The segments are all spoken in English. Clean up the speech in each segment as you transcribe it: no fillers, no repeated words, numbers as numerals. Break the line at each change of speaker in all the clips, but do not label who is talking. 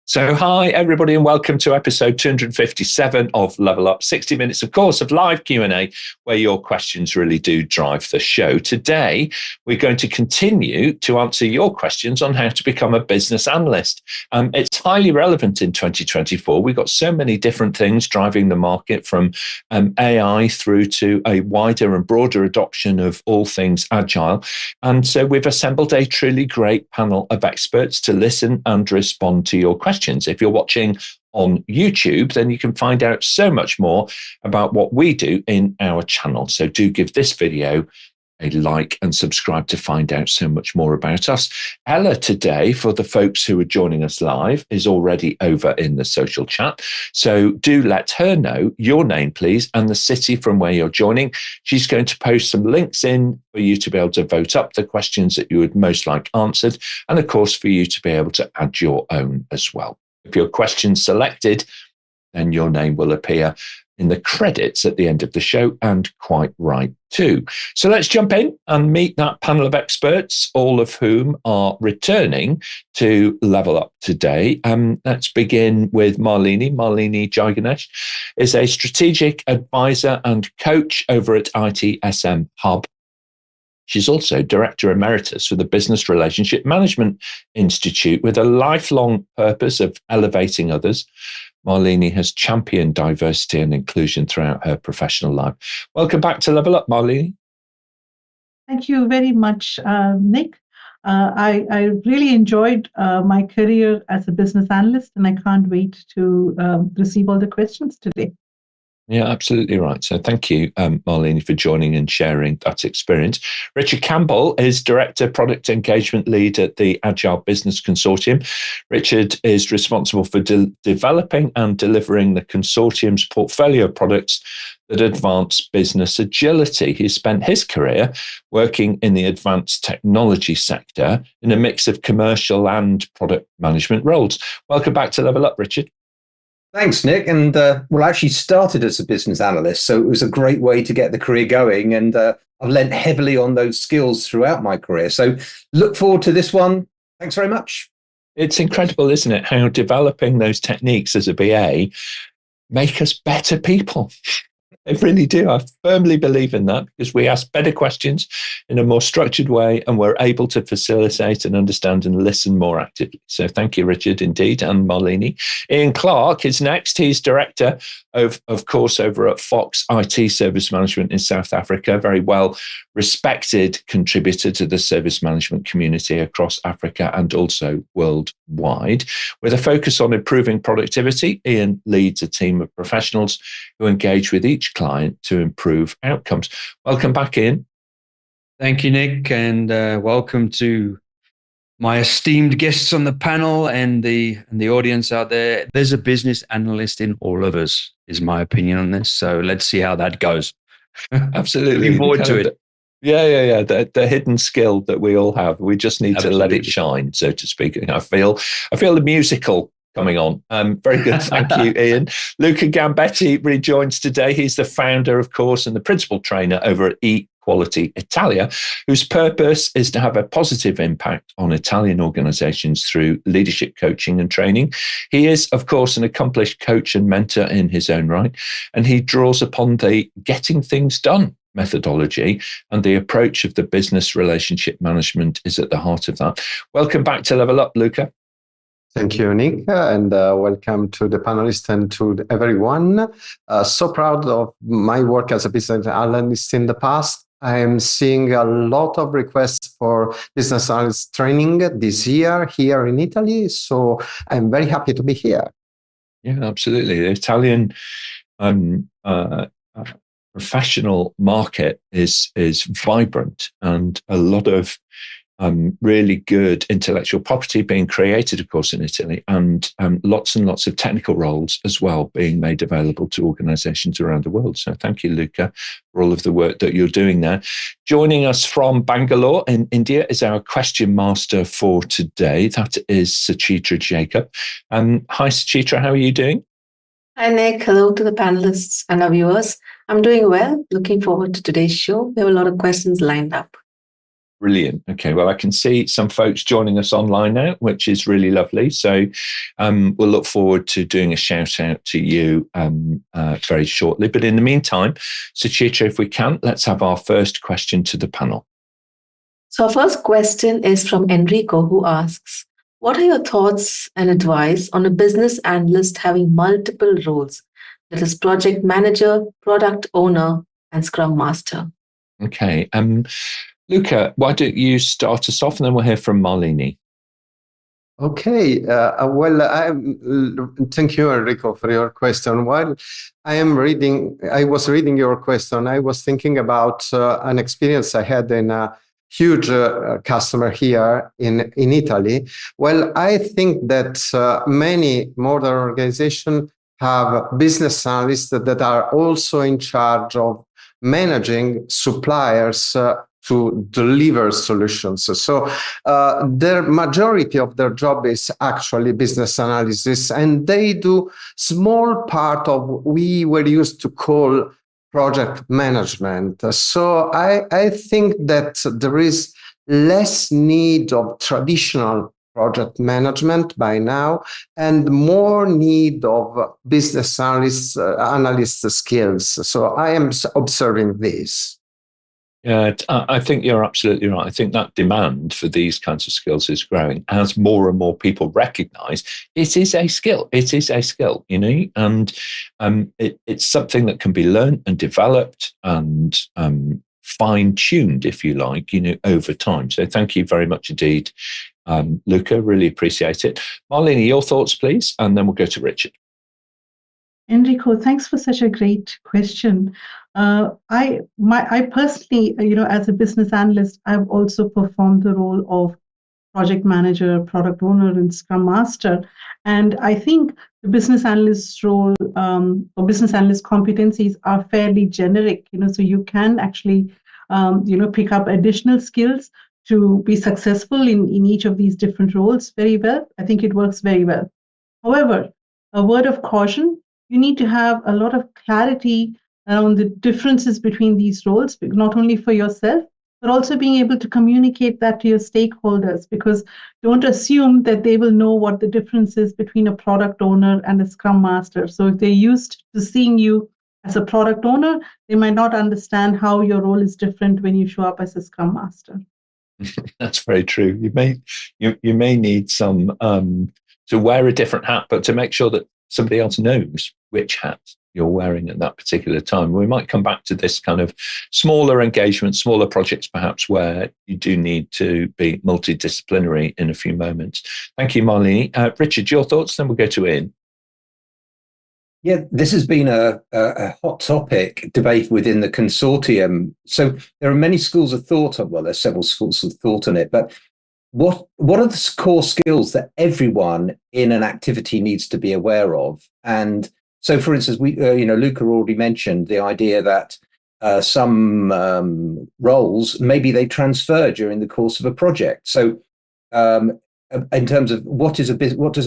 So hi, everybody, and welcome to episode 257 of Level Up, 60 minutes, of course, of live Q&A, where your questions really do drive the show. Today, we're going to continue to answer your questions on how to become a business analyst. It's highly relevant in 2024. We've got so many different things driving the market, from AI through to a wider and broader adoption of all things Agile. And so we've assembled a truly great panel of experts to listen and respond to your questions. If you're watching on YouTube, then you can find out so much more about what we do in our channel. So do give this video a like and subscribe to find out so much more about us. Ella today, for the folks who are joining us live, is already over in the social chat. So do let her know your name, please, and the city from where you're joining. She's going to post some links in for you to be able to vote up the questions that you would most like answered. And of course, for you to be able to add your own as well. If your question's selected, then your name will appear in the credits at the end of the show, and quite right too. So let's jump in and meet that panel of experts, all of whom are returning to Level Up today. Let's begin with Malini. Malini Jayaganesh is a strategic advisor and coach over at ITSM Hub. She's also Director Emeritus for the Business Relationship Management Institute, with a lifelong purpose of elevating others. Malini has championed diversity and inclusion throughout her professional life. Welcome back to Level Up, Malini.
Thank you very much, Nick. I really enjoyed my career as a business analyst, and I can't wait to receive all the questions today.
Yeah, absolutely right. So thank you, Malini, for joining and sharing that experience. Richard Campbell is Director, Product Engagement Lead at the Agile Business Consortium. Richard is responsible for developing and delivering the consortium's portfolio of products that advance business agility. He spent his career working in the advanced technology sector in a mix of commercial and product management roles. Welcome back to Level Up, Richard.
Thanks, Nick. And well, I actually started as a business analyst, so it was a great way to get the career going. And I've lent heavily on those skills throughout my career. So look forward to this one. Thanks very much.
It's incredible, isn't it, how developing those techniques as a BA make us better people. I really do. I firmly believe in that, because we ask better questions in a more structured way, and we're able to facilitate and understand and listen more actively. So thank you, Richard, indeed, and Malini. Ian Clark is next. He's Director of course, over at Fox IT Service Management in South Africa. Very well respected contributor to the service management community across Africa and also worldwide. With a focus on improving productivity, Ian leads a team of professionals who engage with each client to improve outcomes. Welcome back, Ian.
Thank you, Nick, and welcome to my esteemed guests on the panel and the audience out there. There's a business analyst in all of us, is my opinion on this. So let's see how that goes.
Absolutely.
Looking forward to it.
Yeah. The hidden skill that we all have. We just need to let it shine, so to speak. I feel the musical coming on. Very good. Thank you, Ian. Luca Gambetti rejoins today. He's the founder, of course, and the principal trainer over at Quality Italia, whose purpose is to have a positive impact on Italian organizations through leadership coaching and training. He is, of course, an accomplished coach and mentor in his own right, and he draws upon the getting things done methodology, and the approach of the business relationship management is at the heart of that. Welcome back to Level Up, Luca.
Thank you, Nick, and welcome to the panelists and to everyone. So proud of my work as a business analyst in the past. I am seeing a lot of requests for business analyst training this year here in Italy, so I'm very happy to be here.
Yeah, absolutely. The Italian professional market is vibrant, and a lot of really good intellectual property being created, of course, in Italy, and lots of technical roles as well being made available to organizations around the world. So thank you, Luca, for all of the work that you're doing there. Joining us from Bangalore in India is our question master for today. That is Suchitra Jacob. Hi, Suchitra, how are you doing?
Hi, Nick. Hello to the panelists and our viewers. I'm doing well. Looking forward to today's show. We have a lot of questions lined up.
Brilliant. Okay, well, I can see some folks joining us online now, which is really lovely. So we'll look forward to doing a shout out to you very shortly. But in the meantime, Suchitra, if we can, let's have our first question to the panel.
So our first question is from Enrico, who asks, what are your thoughts and advice on a business analyst having multiple roles, that is project manager, product owner, and scrum master?
Okay. Luca, why don't you start us off and then we'll hear from Malini.
Okay. Thank you, Enrico, for your question. While I was reading your question, I was thinking about an experience I had in a huge customer here in Italy. Well, I think that many modern organizations have business analysts that are also in charge of managing suppliers to deliver solutions. So the majority of their job is actually business analysis, and they do small part of we were used to call project management. So I think that there is less need of traditional project management by now, and more need of business analyst skills. So I am observing this.
Yeah, I think you're absolutely right. I think that demand for these kinds of skills is growing as more and more people recognize it is a skill. It is a skill, and it's something that can be learned and developed and fine-tuned, if you like, over time. So thank you very much indeed, Luca. Really appreciate it. Malini, your thoughts, please, and then we'll go to Richard.
Enrico, thanks for such a great question. I personally, as a business analyst, I've also performed the role of project manager, product owner, and scrum master. And I think the business analyst role or business analyst competencies are fairly generic. So you can actually, pick up additional skills to be successful in each of these different roles very well. I think it works very well. However, a word of caution. You need to have a lot of clarity around the differences between these roles, not only for yourself, but also being able to communicate that to your stakeholders, because don't assume that they will know what the difference is between a product owner and a scrum master. So if they're used to seeing you as a product owner, they might not understand how your role is different when you show up as a scrum master.
That's very true. You may need some to wear a different hat, but to make sure that somebody else knows which hat you're wearing at that particular time. We might come back to this kind of smaller engagement, smaller projects, perhaps, where you do need to be multidisciplinary in a few moments. Thank you, Malini. Richard, your thoughts, then we'll go to Ian.
Yeah, this has been a hot topic debate within the consortium. So there are many schools of thought. Well, there's several schools of thought on it, but what are the core skills that everyone in an activity needs to be aware of? And so, for instance, Luca already mentioned the idea that some roles, maybe they transfer during the course of a project. So in terms of what does a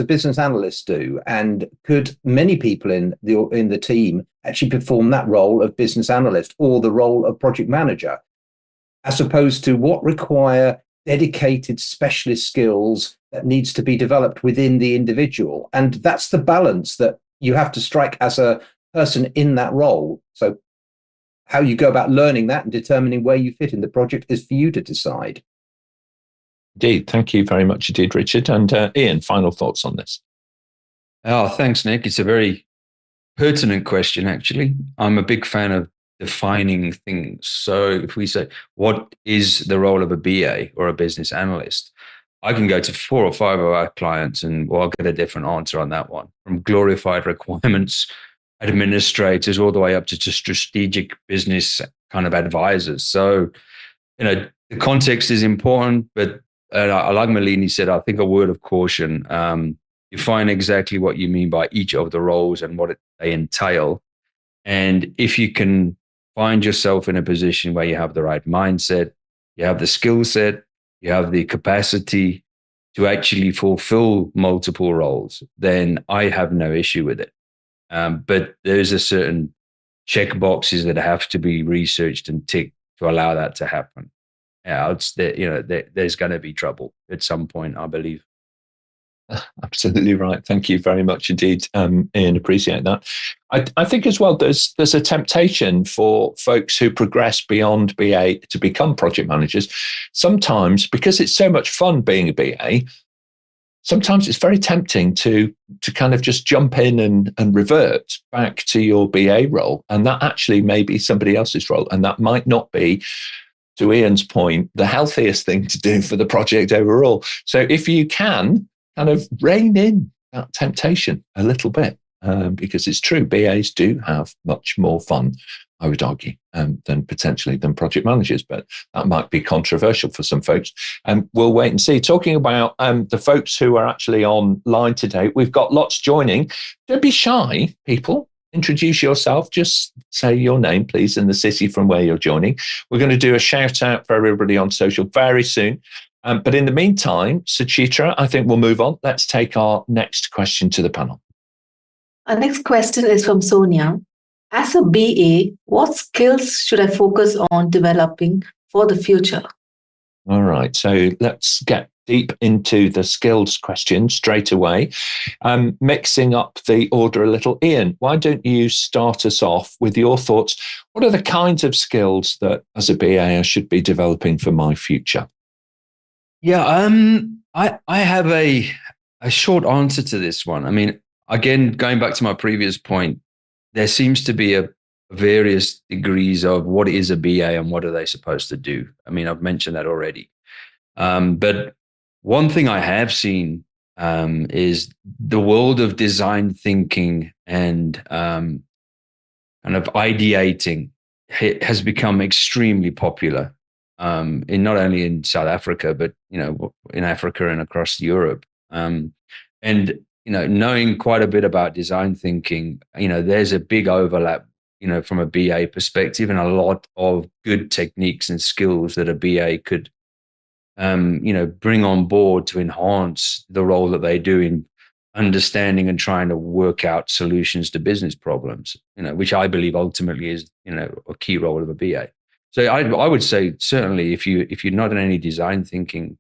business analyst do, and could many people in the team actually perform that role of business analyst or the role of project manager, as opposed to what require dedicated specialist skills that needs to be developed within the individual? And that's the balance that you have to strike as a person in that role. So how you go about learning that and determining where you fit in the project is for you to decide.
Indeed. Thank you very much indeed, Richard. And Ian, final thoughts on this?
Oh, thanks, Nick. It's a very pertinent question, actually. I'm a big fan of defining things. So if we say, what is the role of a BA or a business analyst? I can go to 4 or 5 of our clients and I'll get a different answer on that one, from glorified requirements administrators all the way up to just strategic business kind of advisors. So, the context is important, but like Malini said, I think a word of caution. Define exactly what you mean by each of the roles and what they entail. And if you can find yourself in a position where you have the right mindset, you have the skill set, you have the capacity to actually fulfill multiple roles, then I have no issue with it. But there's a certain check boxes that have to be researched and ticked to allow that to happen. out, there's going to be trouble at some point, I believe.
Absolutely right. Thank you very much indeed, Ian. Appreciate that. I think as well, there's a temptation for folks who progress beyond BA to become project managers. Sometimes, because it's so much fun being a BA, sometimes it's very tempting to kind of just jump in and revert back to your BA role. And that actually may be somebody else's role. And that might not be, to Ian's point, the healthiest thing to do for the project overall. So if you can kind of rein in that temptation a little bit, because it's true, BAs do have much more fun, I would argue, than project managers, but that might be controversial for some folks. And we'll wait and see. Talking about the folks who are actually online today, we've got lots joining. Don't be shy, people. Introduce yourself. Just say your name, please, and the city from where you're joining. We're going to do a shout out for everybody on social very soon. But in the meantime, Suchitra, I think we'll move on. Let's take our next question to the panel.
Our next question is from Sonia. As a BA, what skills should I focus on developing for the future?
All right. So let's get deep into the skills question straight away. Mixing up the order a little. Ian, why don't you start us off with your thoughts? What are the kinds of skills that as a BA I should be developing for my future?
Yeah, I have a short answer to this one. I mean, again, going back to my previous point, there seems to be a various degrees of what is a BA and what are they supposed to do. I mean, I've mentioned that already. But one thing I have seen is the world of design thinking and kind of ideating has become extremely popular. In not only in South Africa, but in Africa and across Europe, and knowing quite a bit about design thinking, there's a big overlap, from a BA perspective, and a lot of good techniques and skills that a BA could, bring on board to enhance the role that they do in understanding and trying to work out solutions to business problems, which I believe ultimately is, a key role of a BA. So I would say certainly if you're not in any design thinking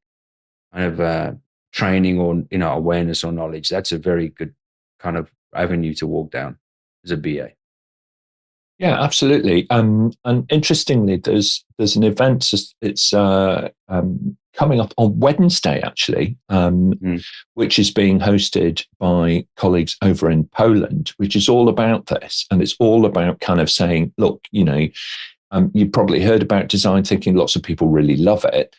kind of training or awareness or knowledge, that's a very good kind of avenue to walk down as a BA.
Yeah, absolutely. And interestingly, there's an event. It's coming up on Wednesday, actually, which is being hosted by colleagues over in Poland, which is all about this, and it's all about kind of saying, look, you've probably heard about design thinking. Lots of people really love it.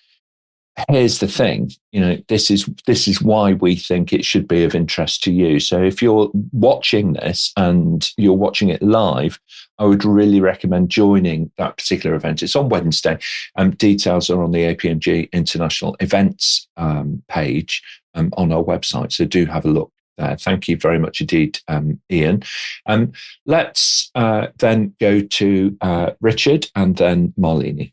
Here's the thing, this is why we think it should be of interest to you. So if you're watching this and you're watching it live, I would really recommend joining that particular event. It's on Wednesday. Details are on the APMG International events page on our website. So do have a look there. Thank you very much indeed, Ian. Let's then go to Richard and then Malini.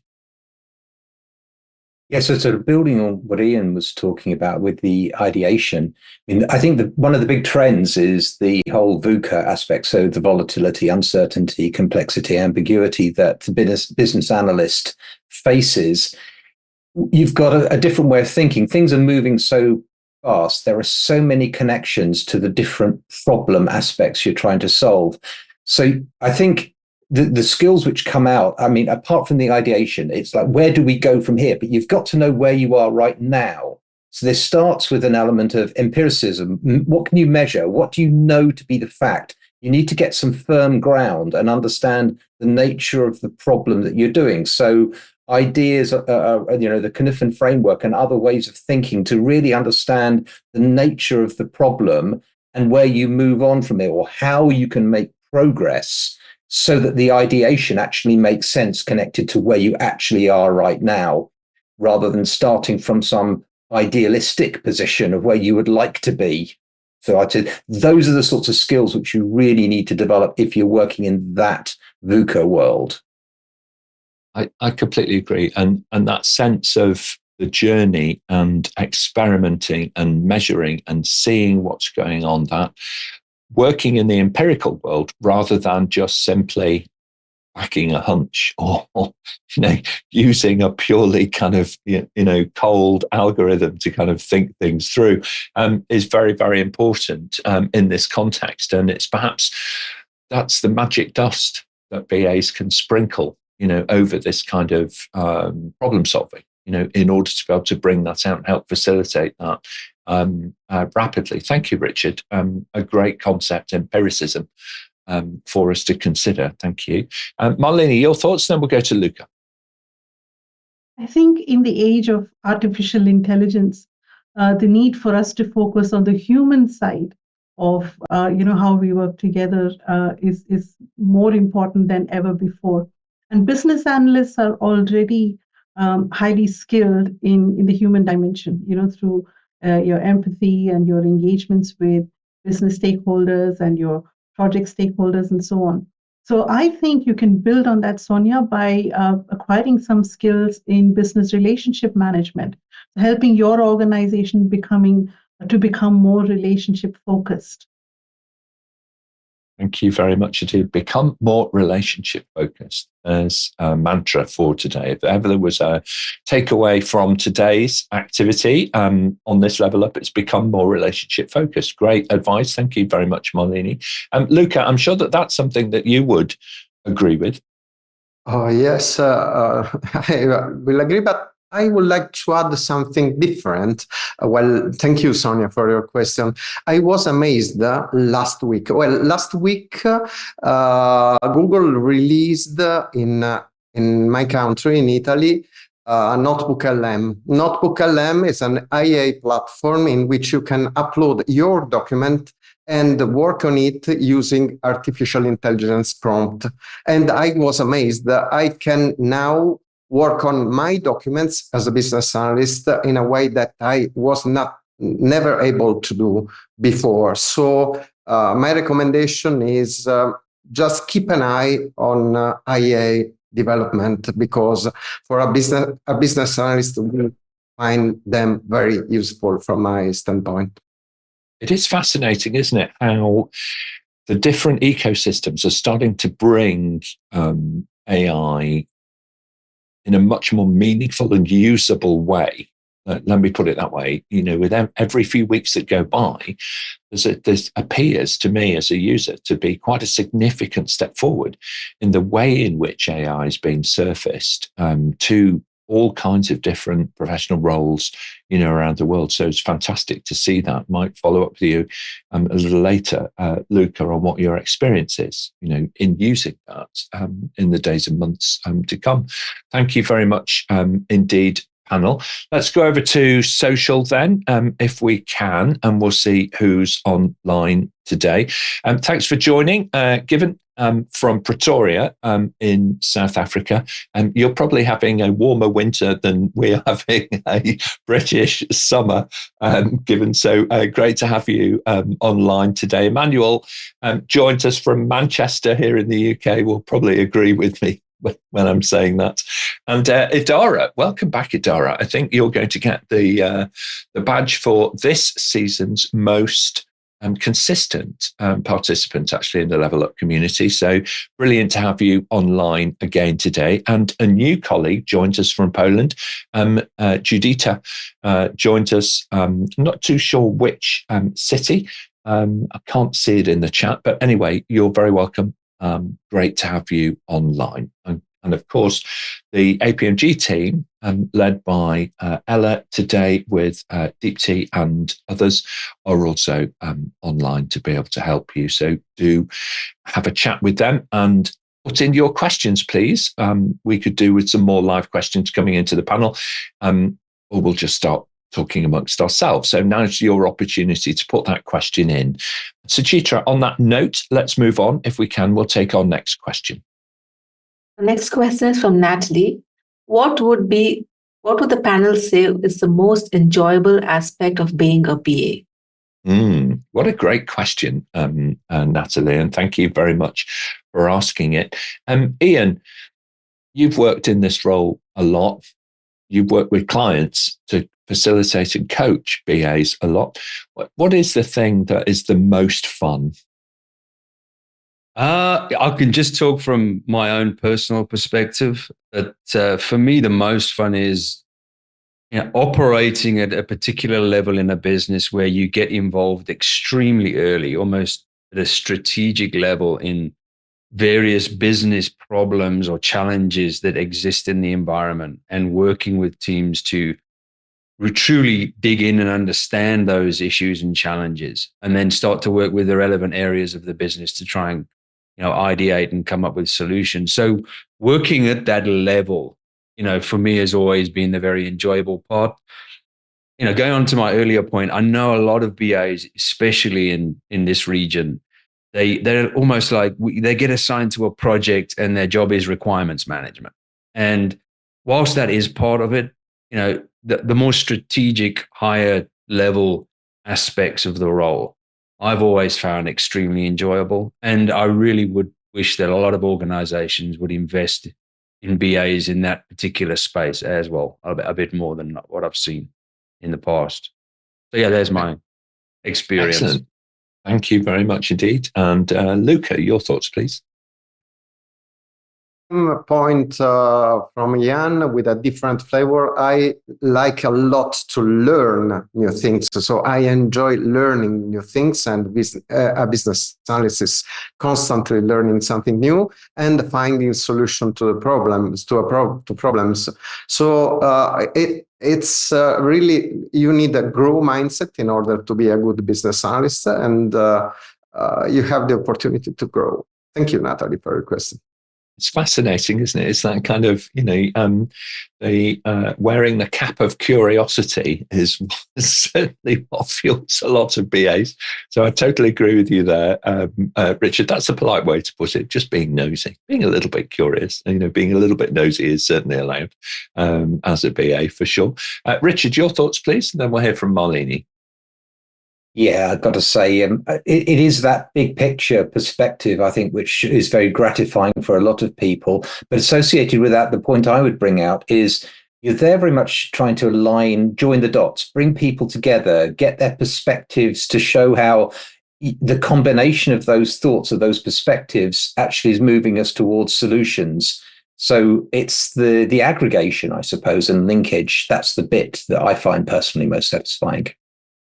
Yeah, so sort of building on what Ian was talking about with the ideation, I mean, I think that one of the big trends is the whole VUCA aspect, so the volatility, uncertainty, complexity, ambiguity that the business analyst faces. You've got a different way of thinking. Things are moving so fast. There are so many connections to the different problem aspects you're trying to solve. So I think the skills which come out, I mean, apart from the ideation, it's like, where do we go from here? But you've got to know where you are right now. So this starts with an element of empiricism. What can you measure? What do you know to be the fact? You need to get some firm ground and understand the nature of the problem that you're doing. So ideas, the Knuffen framework and other ways of thinking to really understand the nature of the problem and where you move on from it, or how you can make progress so that the ideation actually makes sense connected to where you actually are right now, rather than starting from some idealistic position of where you would like to be. So I'd say those are the sorts of skills which you really need to develop if you're working in that VUCA world.
I completely agree. And that sense of the journey and experimenting and measuring and seeing what's going on, that working in the empirical world rather than just simply backing a hunch or using a purely kind of cold algorithm to kind of think things through is very, very important in this context. And it's perhaps that's the magic dust that BAs can sprinkle over this kind of problem solving, in order to be able to bring that out and help facilitate that rapidly. Thank you, Richard. A great concept, empiricism, for us to consider. Thank you. Malini, your thoughts, then we'll go to Luca.
I think in the age of artificial intelligence, the need for us to focus on the human side of how we work together is more important than ever before. And business analysts are already highly skilled in the human dimension, through your empathy and your engagements with business stakeholders and your project stakeholders and so on. So I think you can build on that, Sonia, by acquiring some skills in business relationship management, helping your organization to become more relationship focused.
Thank you very much indeed. Become more relationship focused as a mantra for today. If ever there was a takeaway from today's activity on this level up, it's become more relationship focused. Great advice. Thank you very much, Malini. Luca, I'm sure that's something that you would agree with.
Oh, yes, I will agree, but I would like to add something different. Well, thank you, Sonia, for your question. I was amazed last week. Well, last week, Google released in my country, in Italy, Notebook LM. Notebook LM is an IA platform in which you can upload your document and work on it using artificial intelligence prompt. And I was amazed that I can now work on my documents as a business analyst in a way that I was never able to do before. So my recommendation is just keep an eye on IA development, because for a business analyst, will find them very useful from my standpoint.
It is fascinating, isn't it, how the different ecosystems are starting to bring AI in a much more meaningful and usable way. Let me put it that way. With every few weeks that go by, this appears to me as a user to be quite a significant step forward in the way in which AI is being surfaced to all kinds of different professional roles, around the world. So it's fantastic to see that. Might follow up with you a little later, Luca, on what your experience is, in using that in the days and months to come. Thank you very much indeed, panel. Let's go over to social then, if we can, and we'll see who's online today. Thanks for joining. Given from Pretoria in South Africa, you're probably having a warmer winter than we're having a British summer, given. So great to have you online today. Emmanuel joined us from Manchester here in the UK, will probably agree with me when I'm saying that. And Idara, welcome back, Idara. I think you're going to get the badge for this season's most consistent participant, actually, in the Level Up community. So brilliant to have you online again today. And a new colleague joined us from Poland. Judita joined us, not too sure which city. I can't see it in the chat, but anyway, you're very welcome. Great to have you online. And of course, the APMG team, led by Ella today with Deepti and others, are also online to be able to help you. So do have a chat with them and put in your questions, please. We could do with some more live questions coming into the panel, or we'll just start talking amongst ourselves. So now's your opportunity to put that question in. Suchitra, on that note, let's move on. If we can, we'll take our next question.
The next question is from Natalie. What would the panel say is the most enjoyable aspect of being a BA?
What a great question, Natalie, and thank you very much for asking it. Ian, you've worked in this role a lot. You've worked with clients to facilitate and coach BAs a lot. What is the thing that is the most fun?
I can just talk from my own personal perspective. That for me, the most fun is operating at a particular level in a business where you get involved extremely early, almost at a strategic level in various business problems or challenges that exist in the environment, and working with teams to truly dig in and understand those issues and challenges, and then start to work with the relevant areas of the business to try and ideate and come up with solutions. So working at that level, for me has always been the very enjoyable part. Going on to my earlier point, I know a lot of BAs, especially in this region, they're almost like they get assigned to a project and their job is requirements management. And whilst that is part of it, the more strategic, higher level aspects of the role, I've always found extremely enjoyable. And I really would wish that a lot of organizations would invest in BAs in that particular space as well, a bit more than what I've seen in the past. So yeah, there's my experience.
Excellent. Thank you very much indeed. And Luca, your thoughts, please.
Point from Jan with a different flavor. I like a lot to learn new things, so I enjoy learning new things, and a business analyst is constantly learning something new and finding solution to the problems to problems. So it's really, you need a grow mindset in order to be a good business analyst, and you have the opportunity to grow. Thank you, Natalie, for your question.
It's fascinating, isn't it? It's that kind of, the wearing the cap of curiosity is certainly what fuels a lot of BAs. So I totally agree with you there, Richard. That's a polite way to put it. Just being nosy, being a little bit curious. Being a little bit nosy is certainly allowed as a BA for sure. Richard, your thoughts, please, and then we'll hear from Malini.
Yeah, I've got to say, it is that big picture perspective, I think, which is very gratifying for a lot of people. But associated with that, the point I would bring out is you're there very much trying to align, join the dots, bring people together, get their perspectives to show how the combination of those thoughts, of those perspectives, actually is moving us towards solutions. So it's the aggregation, I suppose, and linkage. That's the bit that I find personally most satisfying.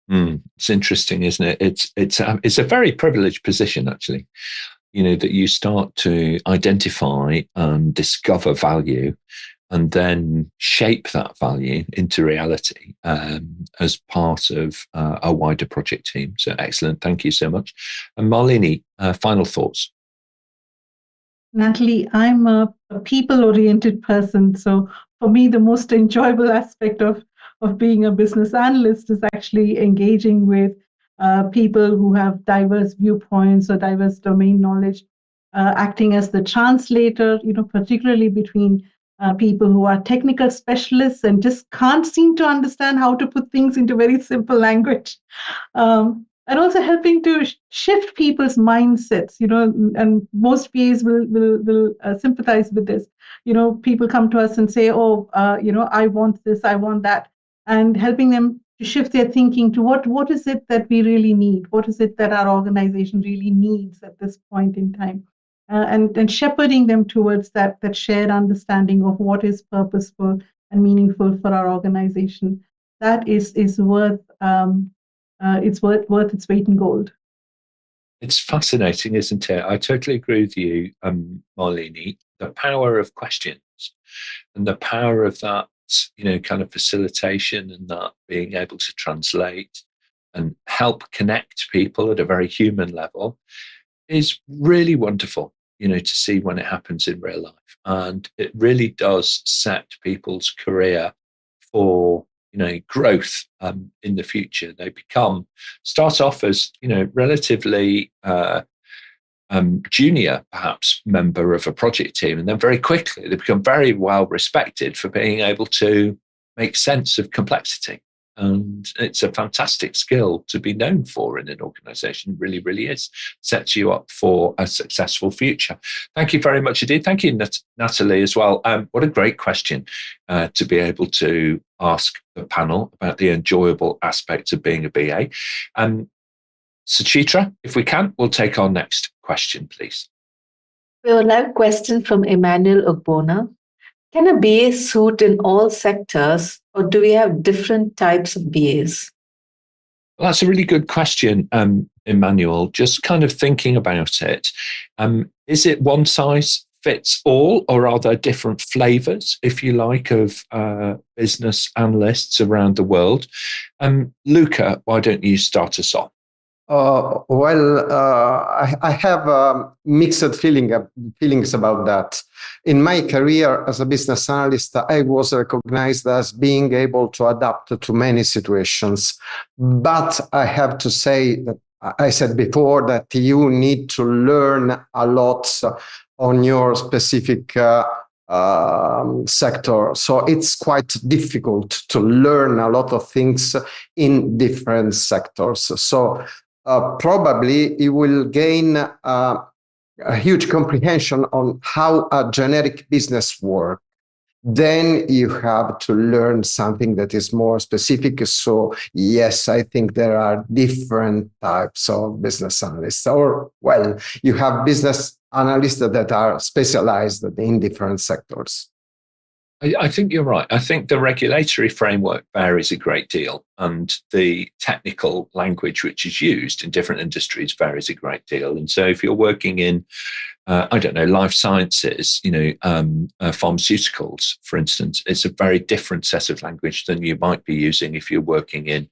It's interesting, isn't it? It's a very privileged position, actually. That you start to identify and discover value, and then shape that value into reality as part of a wider project team. So excellent, thank you so much. And Malini, final thoughts.
Natalie, I'm a people-oriented person, so for me, the most enjoyable aspect of being a business analyst is actually engaging with people who have diverse viewpoints or diverse domain knowledge, acting as the translator, particularly between people who are technical specialists and just can't seem to understand how to put things into very simple language. And also helping to shift people's mindsets, and most PAs will sympathize with this. People come to us and say, oh, I want this, I want that. And helping them to shift their thinking to what is it that we really need? What is it that our organization really needs at this point in time? And shepherding them towards that shared understanding of what is purposeful and meaningful for our organization. That is worth it's worth its weight in gold.
It's fascinating, isn't it? I totally agree with you, Malini. The power of questions and the power of that, kind of facilitation, and that being able to translate and help connect people at a very human level is really wonderful, to see when it happens in real life. And it really does set people's career for growth in the future. They start off as relatively junior, perhaps, member of a project team, and then very quickly they become very well respected for being able to make sense of complexity. And it's a fantastic skill to be known for in an organization. It really, really is. Sets you up for a successful future. Thank you very much indeed. Thank you, Natalie, as well. What a great question to be able to ask the panel about the enjoyable aspects of being a BA. Suchitra, if we can, we'll take our next question, please.
We have a live question from Emmanuel Ogbona. Can a BA suit in all sectors, or do we have different types of BAs?
Well, that's a really good question, Emmanuel. Just kind of thinking about it. Is it one size fits all, or are there different flavors, if you like, of business analysts around the world? Luca, why don't you start us off?
I have mixed feelings about that. In my career as a business analyst, I was recognized as being able to adapt to many situations. But I have to say that I said before that you need to learn a lot on your specific sector. So it's quite difficult to learn a lot of things in different sectors. So probably you will gain a huge comprehension on how a generic business works. Then you have to learn something that is more specific. So yes, I think there are different types of business analysts. Or, well, you have business analysts that are specialized in different sectors.
I think you're right. I think the regulatory framework varies a great deal, and the technical language which is used in different industries varies a great deal. And so if you're working in, I don't know, life sciences, pharmaceuticals, for instance, it's a very different set of language than you might be using if you're working in,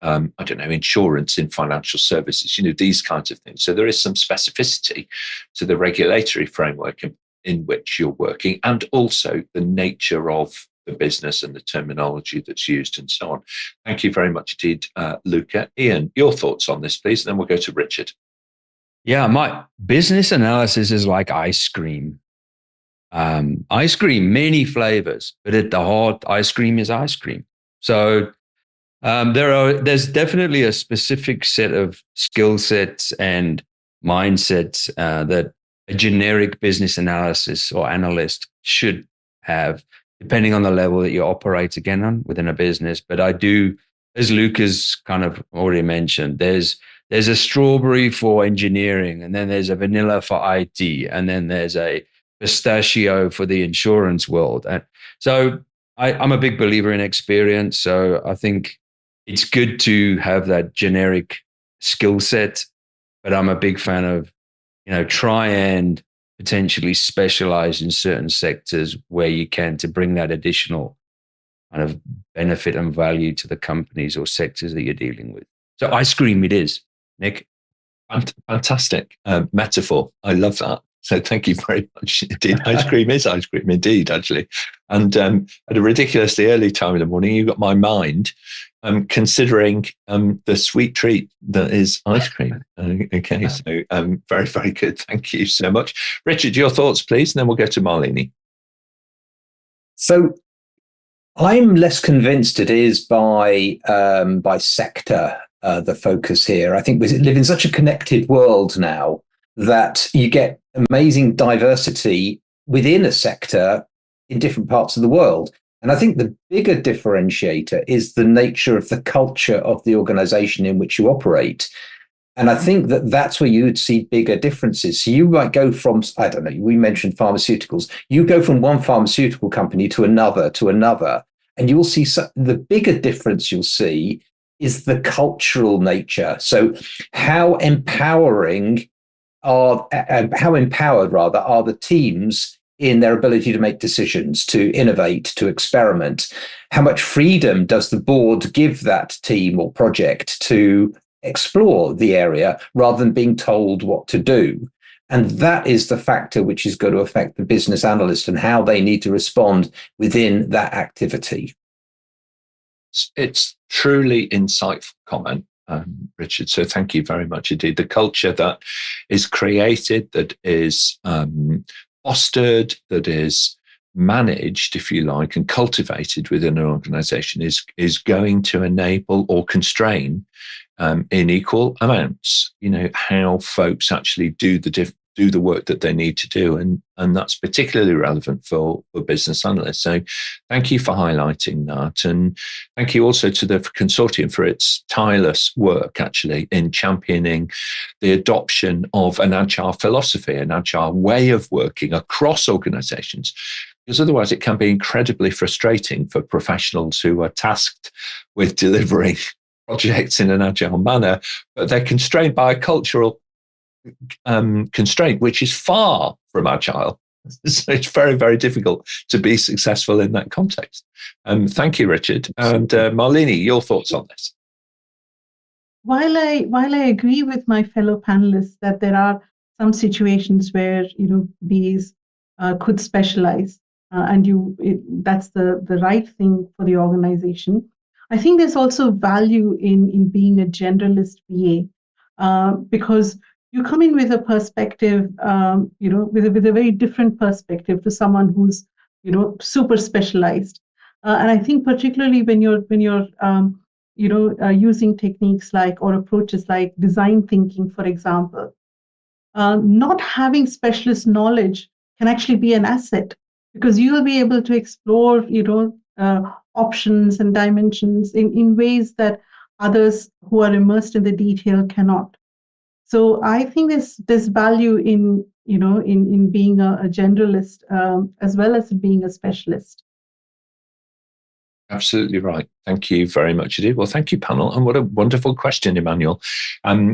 I don't know, insurance, in financial services, these kinds of things. So there is some specificity to the regulatory framework in which you're working, and also the nature of the business and the terminology that's used and so on. Thank you very much indeed, Luca. Ian, your thoughts on this, please, and then we'll go to Richard.
Yeah, my business analysis is like ice cream. Ice cream, many flavors, but at the heart, ice cream is ice cream. So there's definitely a specific set of skill sets and mindsets that a generic business analysis or analyst should have, depending on the level that you operate again on within a business. But I do, as Luca's kind of already mentioned, there's a strawberry for engineering, and then there's a vanilla for IT, and then there's a pistachio for the insurance world. And so I'm a big believer in experience. So I think it's good to have that generic skill set, but I'm a big fan of, try and potentially specialize in certain sectors where you can, to bring that additional kind of benefit and value to the companies or sectors that you're dealing with. So ice cream it is, Nick.
Fantastic metaphor. I love that. So thank you very much indeed. Ice cream is ice cream indeed, actually. And at a ridiculously early time in the morning, you got my mind considering the sweet treat that is ice cream. Okay, so very, very good. Thank you so much. Richard, your thoughts, please, and then we'll go to Malini.
So I'm less convinced it is by sector, the focus here. I think we live in such a connected world now that you get amazing diversity within a sector in different parts of the world. And I think the bigger differentiator is the nature of the culture of the organization in which you operate. And I think that that's where you would see bigger differences. So you might go from, I don't know, we mentioned pharmaceuticals. You go from one pharmaceutical company to another, and you will see the bigger difference you'll see is the cultural nature. So how empowered are the teams in their ability to make decisions, to innovate, to experiment? How much freedom does the board give that team or project to explore the area rather than being told what to do? And that is the factor which is going to affect the business analyst and how they need to respond within that activity.
It's truly insightful comment, Richard. So thank you very much indeed. The culture that is created, that is fostered, that is managed, if you like, and cultivated within an organization is going to enable or constrain in equal amounts, how folks actually do the do the work that they need to do. And that's particularly relevant for business analysts. So thank you for highlighting that. And thank you also to the Consortium for its tireless work, actually, in championing the adoption of an agile philosophy, an agile way of working across organizations. Because otherwise it can be incredibly frustrating for professionals who are tasked with delivering projects in an agile manner, but they're constrained by a cultural constraint, which is far from agile. So it's very, very difficult to be successful in that context. Thank you, Richard. And Malini, your thoughts on this?
While I agree with my fellow panelists that there are some situations where BAs could specialize, and that's the right thing for the organization. I think there's also value in being a generalist BA, because you come in with a perspective, with a very different perspective to someone who's, super specialized. And I think particularly when you're using techniques like, or approaches like design thinking, for example, not having specialist knowledge can actually be an asset, because you will be able to explore, options and dimensions in ways that others who are immersed in the detail cannot. So I think there's value in being a generalist, as well as being a specialist.
Absolutely right. Thank you very much indeed. Well, thank you, panel. And what a wonderful question, Emmanuel.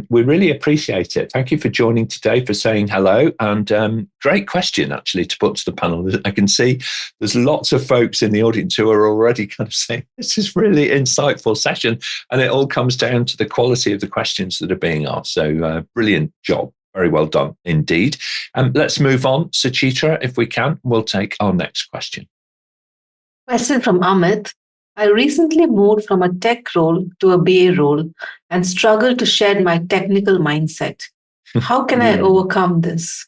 We really appreciate it. Thank you for joining today, for saying hello. And great question, actually, to put to the panel. I can see there's lots of folks in the audience who are already kind of saying, this is really insightful session. And it all comes down to the quality of the questions that are being asked. So brilliant job. Very well done indeed. Let's move on. Suchitra, if we can, we'll take our next question.
Question from Amit. I recently moved from a tech role to a BA role and struggle to shed my technical mindset. How can I overcome this?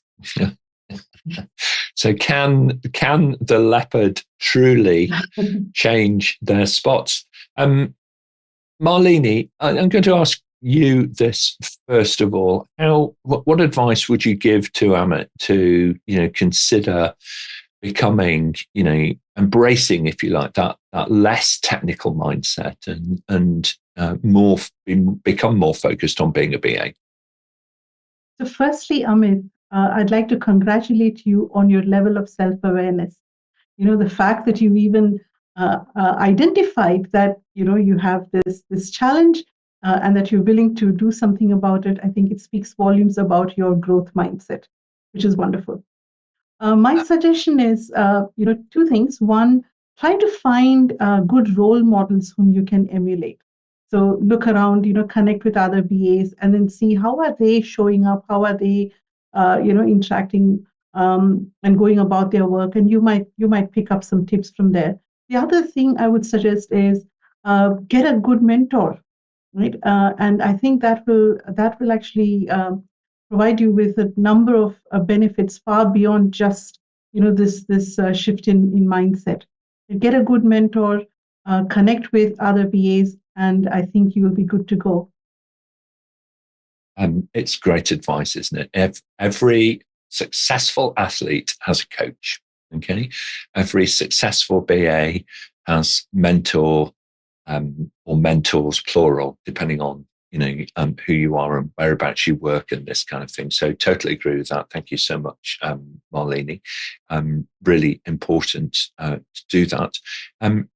So can the leopard truly change their spots? Malini, I'm going to ask you this first of all. What advice would you give to Amit to consider becoming, embracing, if you like, that less technical mindset and become more focused on being a BA?
So firstly, Amit, I'd like to congratulate you on your level of self-awareness. The fact that you even identified that, you have this challenge, and that you're willing to do something about it. I think it speaks volumes about your growth mindset, which is wonderful. My suggestion is, two things. One, try to find good role models whom you can emulate. So look around, connect with other BAs, and then see how are they showing up, how are they, interacting and going about their work, and you might pick up some tips from there. The other thing I would suggest is get a good mentor, right? And I think that will actually provide you with a number of benefits far beyond just this shift in mindset. Get a good mentor, connect with other BAs, and I think you will be good to go.
It's great advice, isn't it? Every successful athlete has a coach. Okay, every successful BA has mentor or mentors, plural, depending on who you are and whereabouts you work and this kind of thing. So totally agree with that. Thank you so much, Malini. Really important to do that.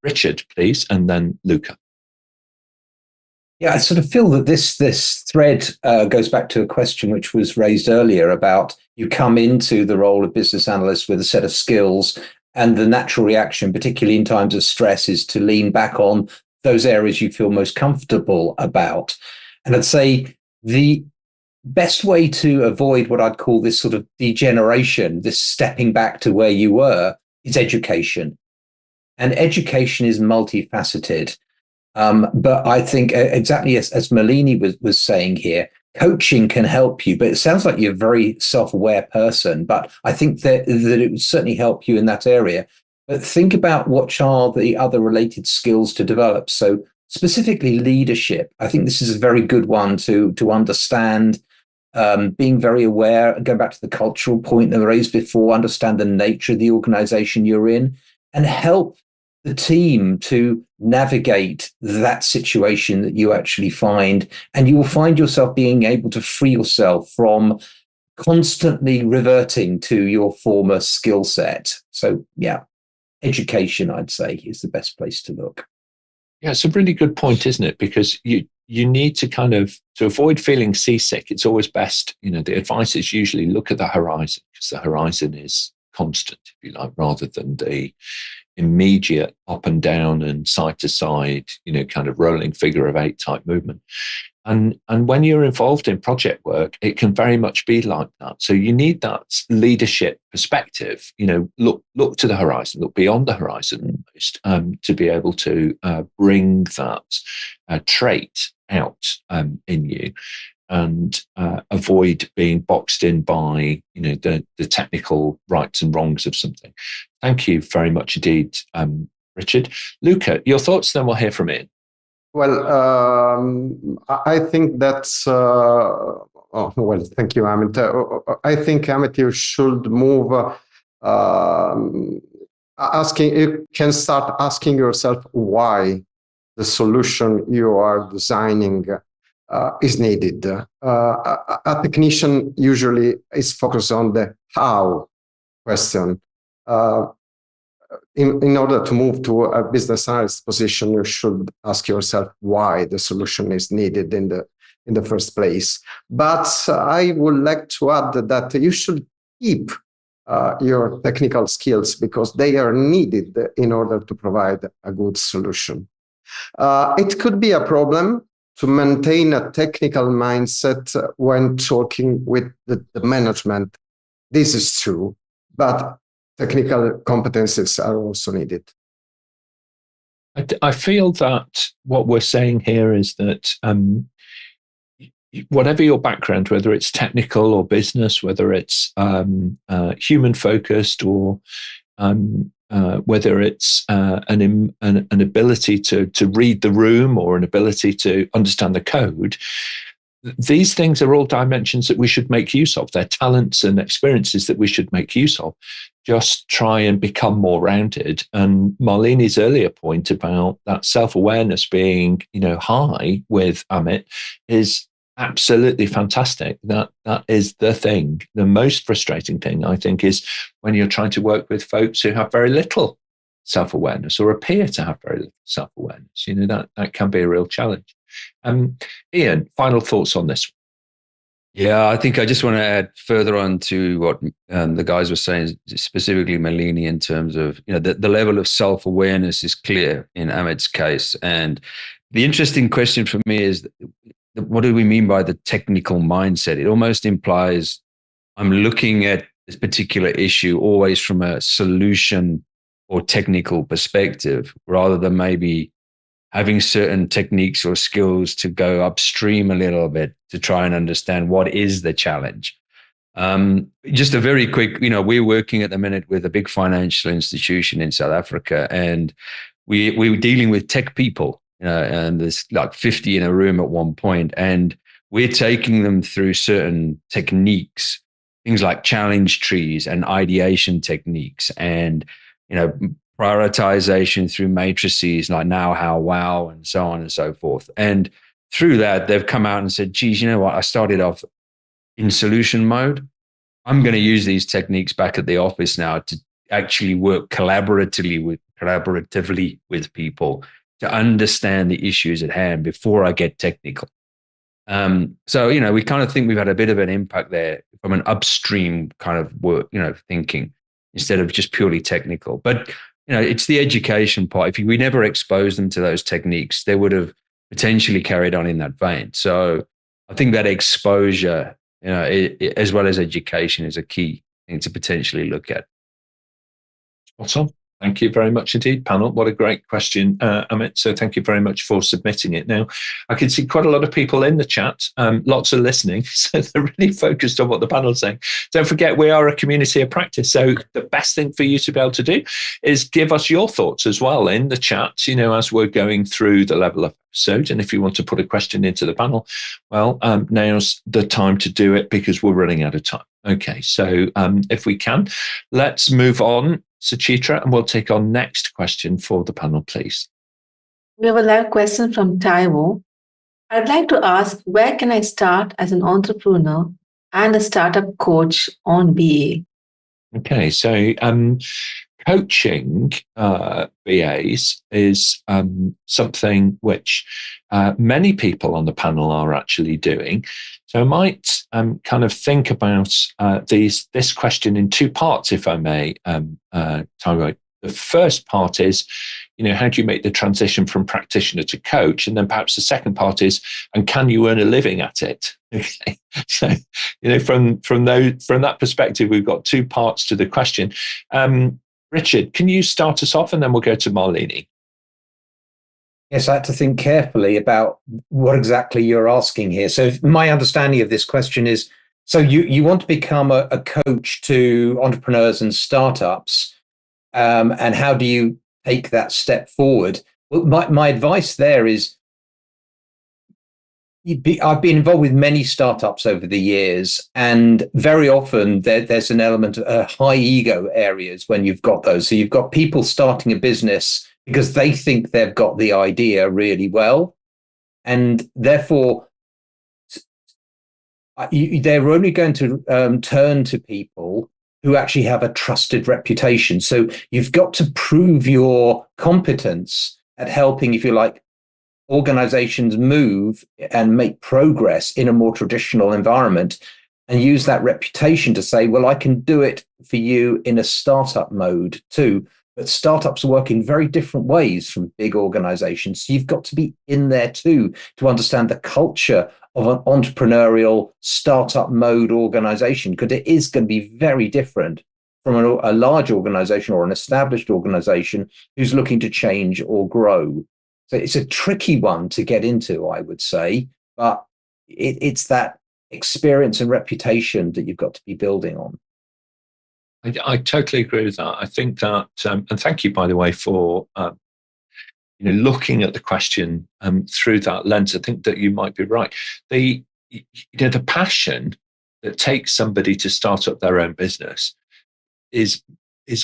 Richard, please, and then Luca.
Yeah, I sort of feel that this thread goes back to a question which was raised earlier about you come into the role of business analyst with a set of skills, and the natural reaction, particularly in times of stress, is to lean back on those areas you feel most comfortable about. And I'd say the best way to avoid what I'd call this sort of degeneration, this stepping back to where you were, is education. And education is multifaceted. But I think exactly as Malini was saying here, coaching can help you, but it sounds like you're a very self-aware person, but I think that it would certainly help you in that area. But think about what are the other related skills to develop. So specifically leadership, I think this is a very good one to understand being very aware, go back to the cultural point that I raised before, understand the nature of the organization you're in, and help the team to navigate that situation that you actually find. And you will find yourself being able to free yourself from constantly reverting to your former skill set. So, yeah, education, I'd say, is the best place to look.
Yeah, it's a really good point, isn't it? Because you need to to avoid feeling seasick. It's always best, the advice is usually look at the horizon, because the horizon is constant, if you like, rather than the immediate up and down and side to side, kind of rolling figure of eight type movement. And when you're involved in project work, it can very much be like that. So you need that leadership perspective. Look to the horizon, look beyond the horizon almost, to be able to bring that trait out in you, and avoid being boxed in by the technical rights and wrongs of something. Thank you very much indeed, Richard. Luca, your thoughts, then we'll hear from Ian.
Well, I think that's well, thank you, Amit. I think, Amit, you should move you can start asking yourself why the solution you are designing is needed. A technician usually is focused on the how question. In order to move to a business analyst position, you should ask yourself why the solution is needed in the first place. But I would like to add that you should keep your technical skills, because they are needed in order to provide a good solution. It could be a problem to maintain a technical mindset when talking with the management. This is true, but technical competencies are also needed.
I feel that what we're saying here is that whatever your background, whether it's technical or business, whether it's human focused, or whether it's an ability to read the room, or an ability to understand the code, these things are all dimensions that we should make use of. They're talents and experiences that we should make use of. Just try and become more rounded. And Malini's earlier point about that self-awareness being, high with Amit is absolutely fantastic. That is the thing. The most frustrating thing, I think, is when you're trying to work with folks who have very little self-awareness, or appear to have very little self-awareness. That can be a real challenge. Ian, final thoughts on this?
Yeah, I think I just want to add further on to what the guys were saying, specifically Malini, in terms of, the level of self-awareness is clear in Amit's case. And the interesting question for me is, what do we mean by the technical mindset? It almost implies I'm looking at this particular issue always from a solution or technical perspective, rather than maybe having certain techniques or skills to go upstream a little bit to try and understand what is the challenge. Just a very quick, we're working at the minute with a big financial institution in South Africa, and we were dealing with tech people, and there's like 50 in a room at one point, and we're taking them through certain techniques, things like challenge trees and ideation techniques, and prioritization through matrices like now, how, wow, and so on and so forth. And through that, they've come out and said, geez, you know what? I started off in solution mode. I'm going to use these techniques back at the office now to actually work collaboratively with people to understand the issues at hand before I get technical. So, we kind of think we've had a bit of an impact there from an upstream kind of work, thinking, instead of just purely technical. But it's the education part. If we never exposed them to those techniques, they would have potentially carried on in that vein. So I think that exposure, as well as education, is a key thing to potentially look at.
Awesome. Thank you very much indeed, panel. What a great question, Amit. So thank you very much for submitting it. Now, I can see quite a lot of people in the chat. Lots are listening, so they're really focused on what the panel's saying. Don't forget, we are a community of practice. So the best thing for you to be able to do is give us your thoughts as well in the chat, as we're going through the level up episode. And if you want to put a question into the panel, well, now's the time to do it because we're running out of time. Okay, so if we can, let's move on, Suchitra, and we'll take our next question for the panel, please.
We have a live question from Taiwo. I'd like to ask, where can I start as an entrepreneur and a startup coach on BA?
Okay, so coaching BAs is something which many people on the panel are actually doing. So I might kind of think about this question in two parts, if I may, Taiwo. The first part is, how do you make the transition from practitioner to coach? And then perhaps the second part is, and can you earn a living at it? Okay. So, from that perspective, we've got two parts to the question. Richard, can you start us off and then we'll go to Malini?
Yes, I had to think carefully about what exactly you're asking here. So my understanding of this question is, so you want to become a coach to entrepreneurs and startups, and how do you take that step forward? Well, my advice there is, I've been involved with many startups over the years, and very often there's an element of high ego areas when you've got those. So you've got people starting a business because they think they've got the idea really well, and therefore they're only going to turn to people who actually have a trusted reputation. So you've got to prove your competence at helping, if you like, organizations move and make progress in a more traditional environment, and use that reputation to say, well, I can do it for you in a startup mode too. But startups work in very different ways from big organizations. So you've got to be in there too to understand the culture of an entrepreneurial startup mode organization, because it is going to be very different from a large organization or an established organization who's looking to change or grow. So it's a tricky one to get into, I would say, but it's that experience and reputation that you've got to be building on.
I totally agree with that. I think that, and thank you, by the way, for looking at the question through that lens. I think that you might be right. The passion that takes somebody to start up their own business is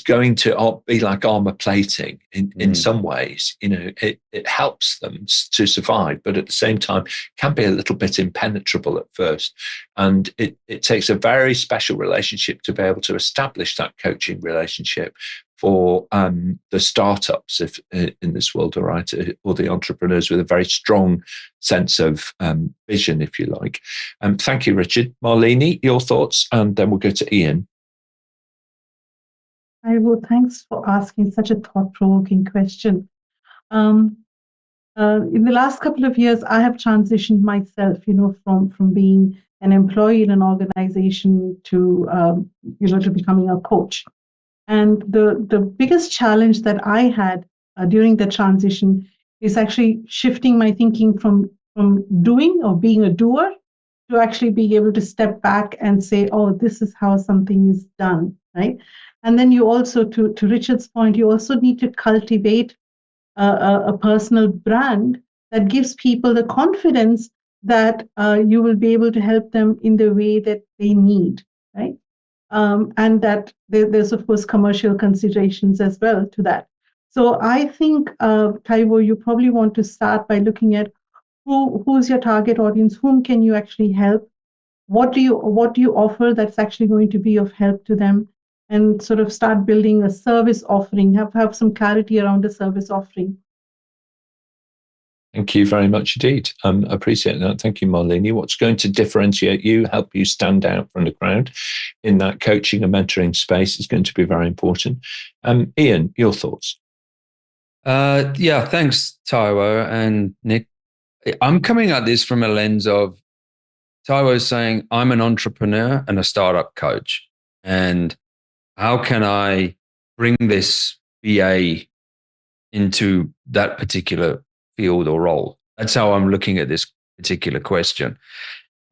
going to be like armor plating in some ways. It helps them to survive, but at the same time can be a little bit impenetrable at first. And it takes a very special relationship to be able to establish that coaching relationship for the startups in this world, or the entrepreneurs with a very strong sense of vision, if you like. Thank you, Richard. Malini, your thoughts, and then we'll go to Ian.
Thanks for asking such a thought-provoking question. In the last couple of years, I have transitioned myself, from being an employee in an organization to becoming a coach. And the biggest challenge that I had during the transition is actually shifting my thinking from doing or being a doer to actually being able to step back and say, oh, this is how something is done, right? And then you also, to Richard's point, you also need to cultivate a personal brand that gives people the confidence that you will be able to help them in the way that they need, right? And that there's, of course, commercial considerations as well to that. So I think, Taiwo, you probably want to start by looking at who's your target audience, whom can you actually help, what do you offer that's actually going to be of help to them, and sort of start building a service offering, have some clarity around a service offering.
Thank you very much indeed. Appreciate that. Thank you, Malini. What's going to differentiate you, help you stand out from the crowd in that coaching and mentoring space is going to be very important. Ian, your thoughts?
Yeah, thanks, Taiwo and Nick. I'm coming at this from a lens of Taiwo saying, I'm an entrepreneur and a startup coach. And how can I bring this BA into that particular field or role? That's how I'm looking at this particular question.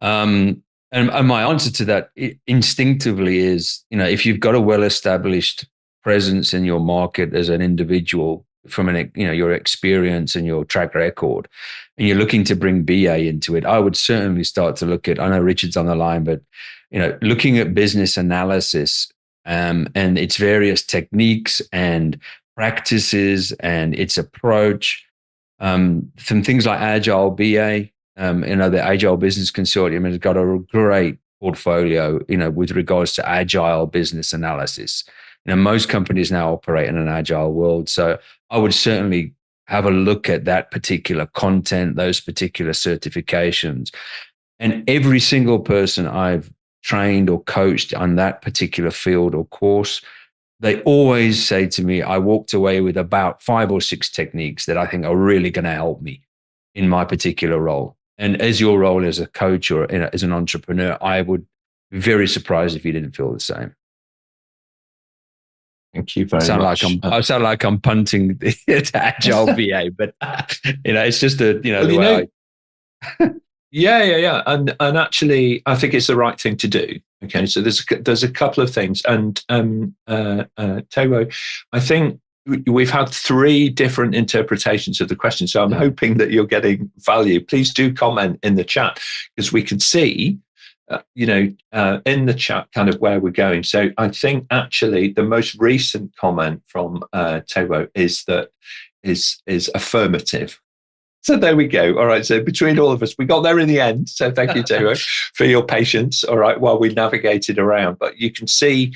And my answer to that instinctively is, if you've got a well-established presence in your market as an individual from your experience and your track record, and you're looking to bring BA into it, I would certainly start to look at, I know Richard's on the line, but looking at business analysis and its various techniques and practices and its approach, some things like Agile BA. The Agile Business Consortium has got a great portfolio, with regards to Agile business analysis. Most companies now operate in an Agile world. So I would certainly have a look at that particular content, those particular certifications. And every single person I've trained or coached on that particular field or course, they always say to me, I walked away with about 5 or 6 techniques that I think are really going to help me in my particular role. And as your role as a coach or as an entrepreneur, I would be very surprised if you didn't feel the same.
Thank you very much.
I sound like I'm punting to Agile BA, but it's just
Yeah. And actually, I think it's the right thing to do. Okay, so there's a couple of things, and Teo, I think we've had 3 different interpretations of the question, so I'm hoping that you're getting value. Please do comment in the chat, because we can see, in the chat kind of where we're going. So I think actually the most recent comment from Teo is affirmative. So there we go. All right. So between all of us, we got there in the end. So thank you, Teo, for your patience. All right. While we navigated around, but you can see,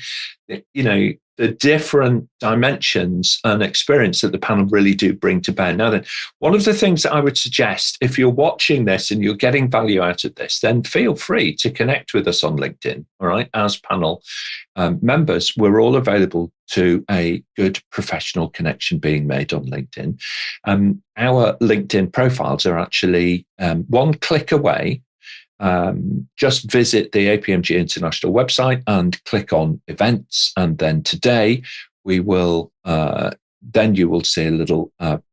the different dimensions and experience that the panel really do bring to bear. Now then, one of the things that I would suggest, if you're watching this and you're getting value out of this, then feel free to connect with us on LinkedIn. All right. As panel members, we're all available to a good professional connection being made on LinkedIn. Our LinkedIn profiles are actually one click away. Just visit the APMG International website and click on events. And then today we will, then you will see a little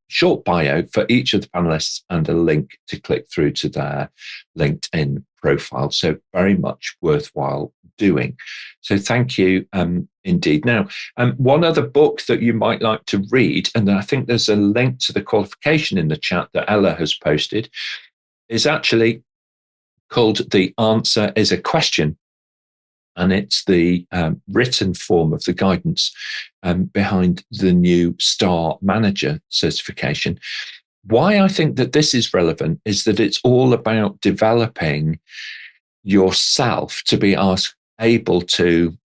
short bio for each of the panelists and a link to click through to their LinkedIn profile. So very much worthwhile doing. So thank you indeed. Now, one other book that you might like to read, and I think there's a link to the qualification in the chat that Ella has posted, is actually called The Answer is a Question. And it's the written form of the guidance behind the new Star Manager certification. Why I think that this is relevant is that it's all about developing yourself to be able to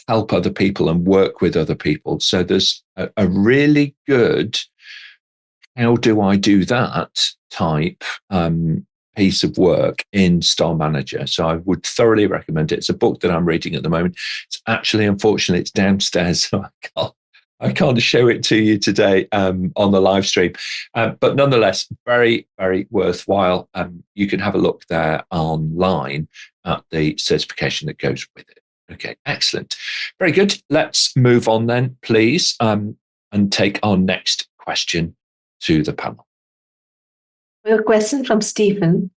help other people and work with other people. So there's a really good, how do I do that type piece of work in Star Manager. So I would thoroughly recommend it. It's a book that I'm reading at the moment. It's actually, unfortunately, it's downstairs, so I can't show it to you today on the live stream. But nonetheless, very, very worthwhile. You can have a look there online at the certification that goes with it. Okay, excellent. Very good. Let's move on then, please, and take our next question to the panel.
We have a question from Stephen.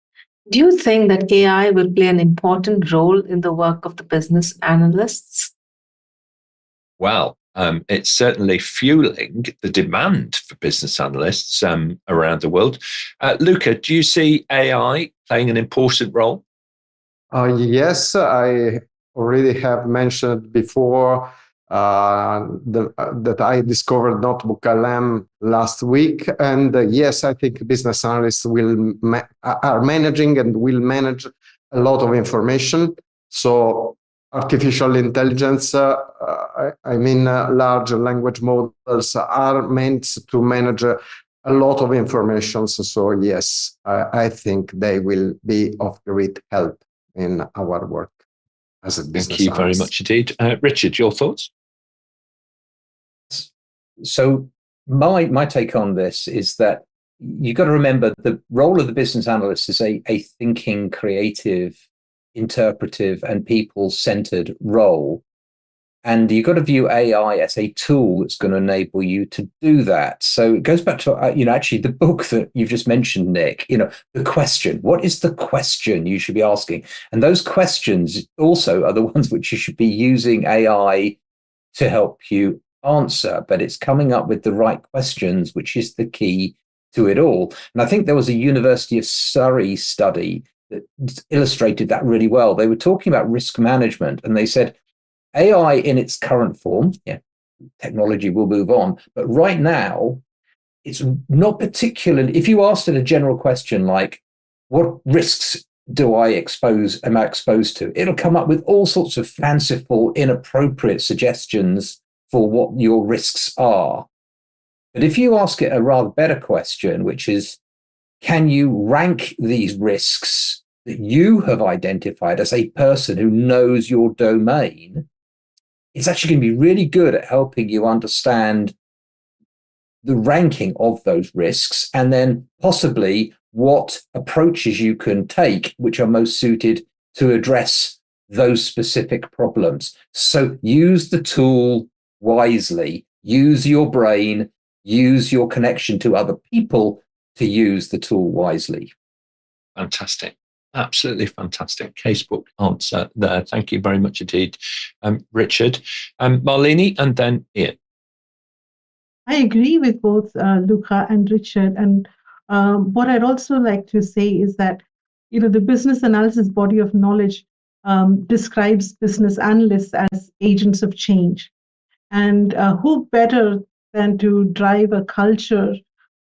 Do you think that AI will play an important role in the work of the business analysts?
Well, it's certainly fueling the demand for business analysts around the world. Luca, do you see AI playing an important role?
Yes, I already have mentioned before that I discovered Notebook LM last week. And yes, I think business analysts are managing and will manage a lot of information. So artificial intelligence, large language models are meant to manage a lot of information. So yes, I think they will be of great help in our work as a business
analyst. Thank you very much indeed. Richard, your thoughts?
So my take on this is that you've got to remember the role of the business analyst is a thinking, creative, interpretive, and people-centered role. And you've got to view AI as a tool that's going to enable you to do that. So it goes back to, actually the book that you've just mentioned, Nick, the question, what is the question you should be asking? And those questions also are the ones which you should be using AI to help you answer, but it's coming up with the right questions, which is the key to it all. And I think there was a University of Surrey study that illustrated that really well. They were talking about risk management, and they said, AI in its current form, technology will move on, but right now, it's not particularly, if you asked it a general question like, what risks am I exposed to? It'll come up with all sorts of fanciful, inappropriate suggestions for what your risks are. But if you ask it a rather better question, which is, can you rank these risks that you have identified as a person who knows your domain? It's actually going to be really good at helping you understand the ranking of those risks and then possibly what approaches you can take, which are most suited to address those specific problems. So use the tool wisely, use your brain, use your connection to other people to use the tool wisely.
Fantastic. Absolutely fantastic casebook answer there. Thank you very much indeed, Richard. Malini and then Ian.
I agree with both Luca and Richard. And what I'd also like to say is that, the business analysis body of knowledge describes business analysts as agents of change. And who better than to drive a culture,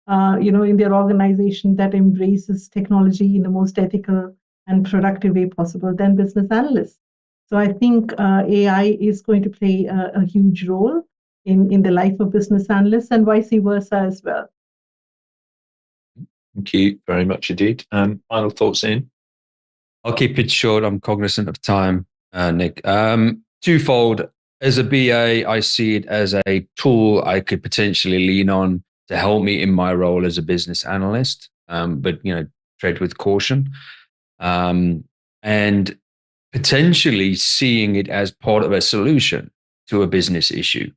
in their organization that embraces technology in the most ethical and productive way possible than business analysts. So I think AI is going to play a huge role in the life of business analysts and vice versa as well.
Thank you very much indeed. Final thoughts, Ian?
I'll keep it short. I'm cognizant of time, Nick. Twofold. As a BA, I see it as a tool I could potentially lean on to help me in my role as a business analyst, but tread with caution, and potentially seeing it as part of a solution to a business issue.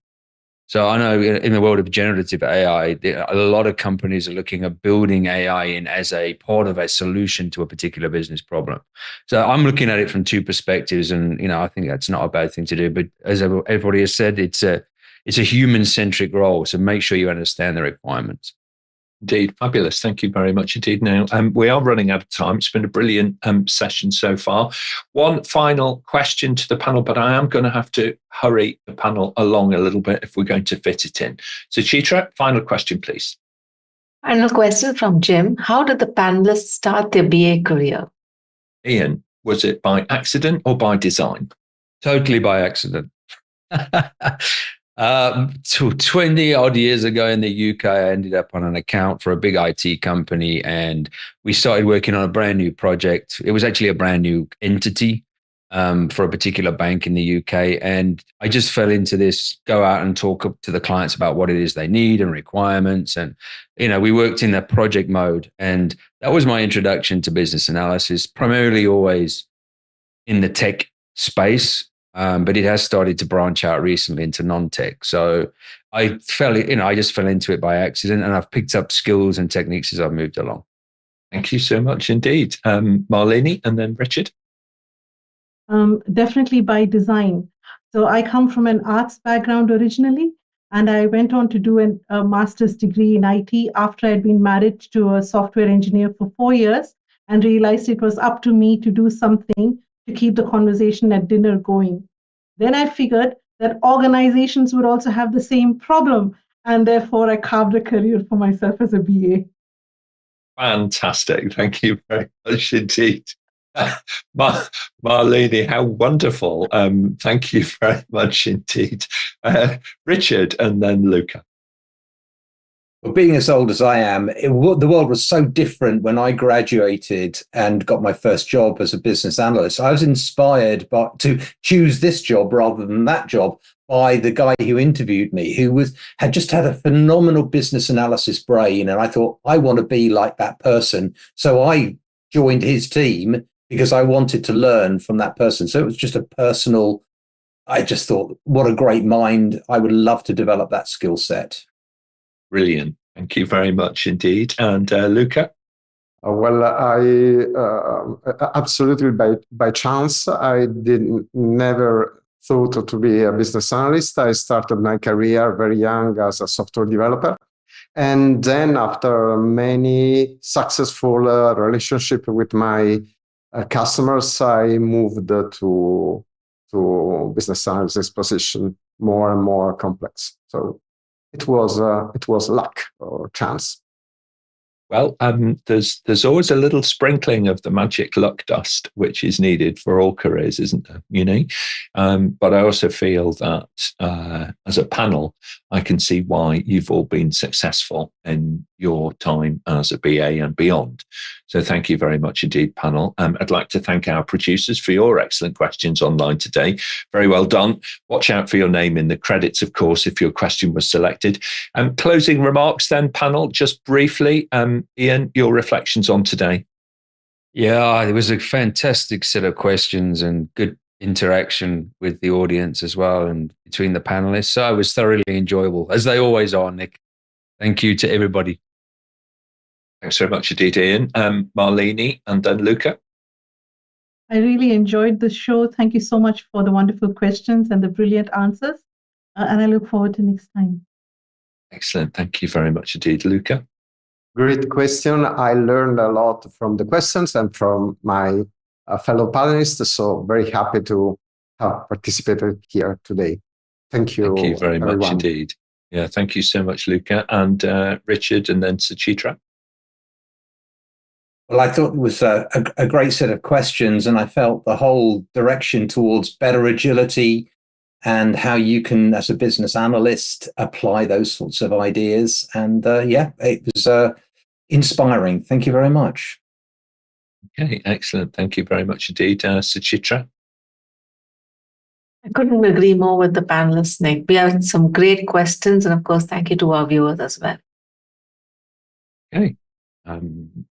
So I know in the world of generative AI, a lot of companies are looking at building AI in as a part of a solution to a particular business problem. So I'm looking at it from two perspectives, and I think that's not a bad thing to do. But as everybody has said, it's a human-centric role. So make sure you understand the requirements.
Indeed. Fabulous. Thank you very much indeed. Now, we are running out of time. It's been a brilliant session so far. One final question to the panel, but I am going to have to hurry the panel along a little bit if we're going to fit it in. So, Suchitra, final question, please.
Final question from Jim. How did the panelists start their BA career?
Ian, was it by accident or by design?
Totally by accident. 20 odd years ago in the UK, I ended up on an account for a big IT company, and we started working on a brand new project. It was actually a brand new entity for a particular bank in the UK. And I just fell into this, go out and talk to the clients about what it is they need and requirements. And, we worked in that project mode. And that was my introduction to business analysis, primarily always in the tech space. But it has started to branch out recently into non-tech. So I just fell into it by accident, and I've picked up skills and techniques as I've moved along.
Thank you so much indeed. Malini and then Richard.
Definitely by design. So I come from an arts background originally, and I went on to do a master's degree in IT after I'd been married to a software engineer for 4 years and realized it was up to me to do something to keep the conversation at dinner going. Then I figured that organizations would also have the same problem, and therefore I carved a career for myself as a BA.
Fantastic. Thank you very much indeed. Malini, how wonderful. Thank you very much indeed. Richard and then Luca.
Well, being as old as I am, the world was so different when I graduated and got my first job as a business analyst. I was inspired to choose this job rather than that job by the guy who interviewed me, who had just had a phenomenal business analysis brain. And I thought, I want to be like that person. So I joined his team because I wanted to learn from that person. So it was just a personal I just thought, what a great mind. I would love to develop that skill set.
Brilliant. Thank you very much indeed. And Luca?
Well, I absolutely by chance, I didn't never thought to be a business analyst. I started my career very young as a software developer. And then after many successful relationship with my customers, I moved to business analyst position, more and more complex. So it was luck or chance.
Well, there's always a little sprinkling of the magic luck dust, which is needed for all careers, isn't there? But I also feel that as a panel, I can see why you've all been successful in your time as a BA and beyond. So thank you very much indeed, panel. I'd like to thank our producers for your excellent questions online today. Very well done. Watch out for your name in the credits, of course, if your question was selected. Closing remarks then, panel, just briefly. Ian, your reflections on today.
Yeah, it was a fantastic set of questions and good interaction with the audience as well and between the panelists. So it was thoroughly enjoyable, as they always are, Nick. Thank you to everybody.
Thanks very much indeed, Ian. Malini and then Luca.
I really enjoyed the show. Thank you so much for the wonderful questions and the brilliant answers. And I look forward to next time.
Excellent. Thank you very much indeed, Luca.
Great question. I learned a lot from the questions and from my fellow panelists. So very happy to have participated here today. Thank you.
Thank you very
everyone.
much indeed. Yeah, thank you so much, Luca. And Richard and then Suchitra.
Well, I thought it was a great set of questions, and I felt the whole direction towards better agility and how you can, as a business analyst, apply those sorts of ideas. And it was inspiring. Thank you very much.
Okay, excellent. Thank you very much indeed, Suchitra.
I couldn't agree more with the panelists, Nick. We had some great questions, and of course, thank you to our viewers as well.
Okay.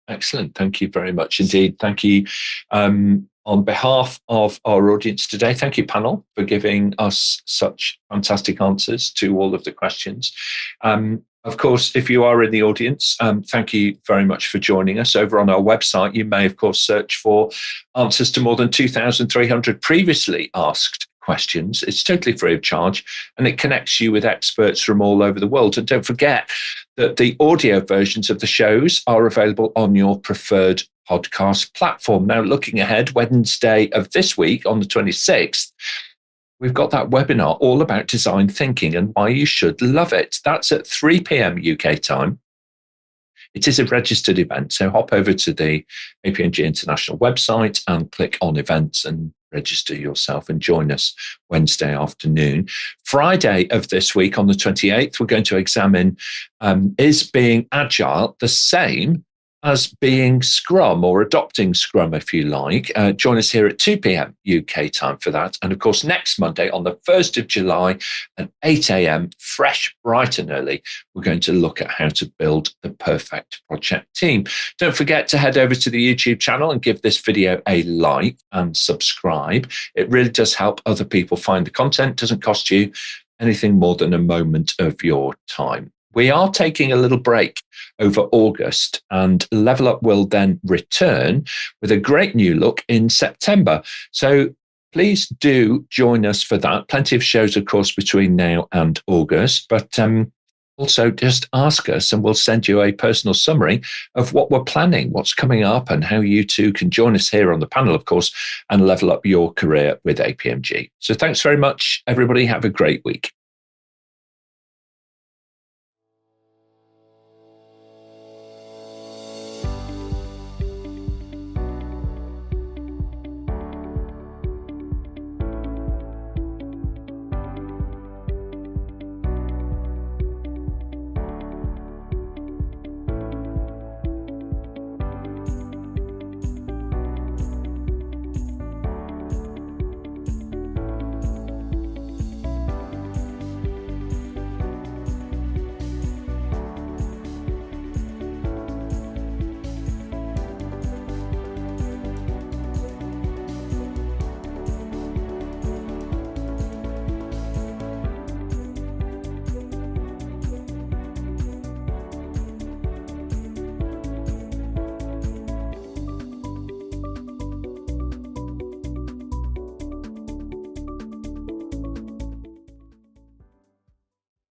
Excellent. Thank you very much indeed. Thank you. On behalf of our audience today, thank you, panel, for giving us such fantastic answers to all of the questions. Of course, if you are in the audience, thank you very much for joining us. Over on our website, you may, of course, search for answers to more than 2,300 previously asked questions. It's totally free of charge, and it connects you with experts from all over the world. And don't forget that the audio versions of the shows are available on your preferred podcast platform. Now, looking ahead, Wednesday of this week on the 26th, we've got that webinar all about design thinking and why you should love it. That's at 3 p.m. UK time. It is a registered event, so hop over to the APMG International website and click on events and register yourself and join us Wednesday afternoon. Friday of this week on the 28th, we're going to examine is being agile the same as being Scrum, or adopting Scrum, if you like. Join us here at 2 p.m. UK time for that. And of course, next Monday on the 1st of July at 8 a.m., fresh, bright and early, we're going to look at how to build the perfect project team. Don't forget to head over to the YouTube channel and give this video a like and subscribe. It really does help other people find the content. It doesn't cost you anything more than a moment of your time. We are taking a little break over August, and Level Up will then return with a great new look in September. So please do join us for that. Plenty of shows, of course, between now and August, but also just ask us and we'll send you a personal summary of what we're planning, what's coming up, and how you too can join us here on the panel, of course, and level up your career with APMG. So thanks very much, everybody. Have a great week.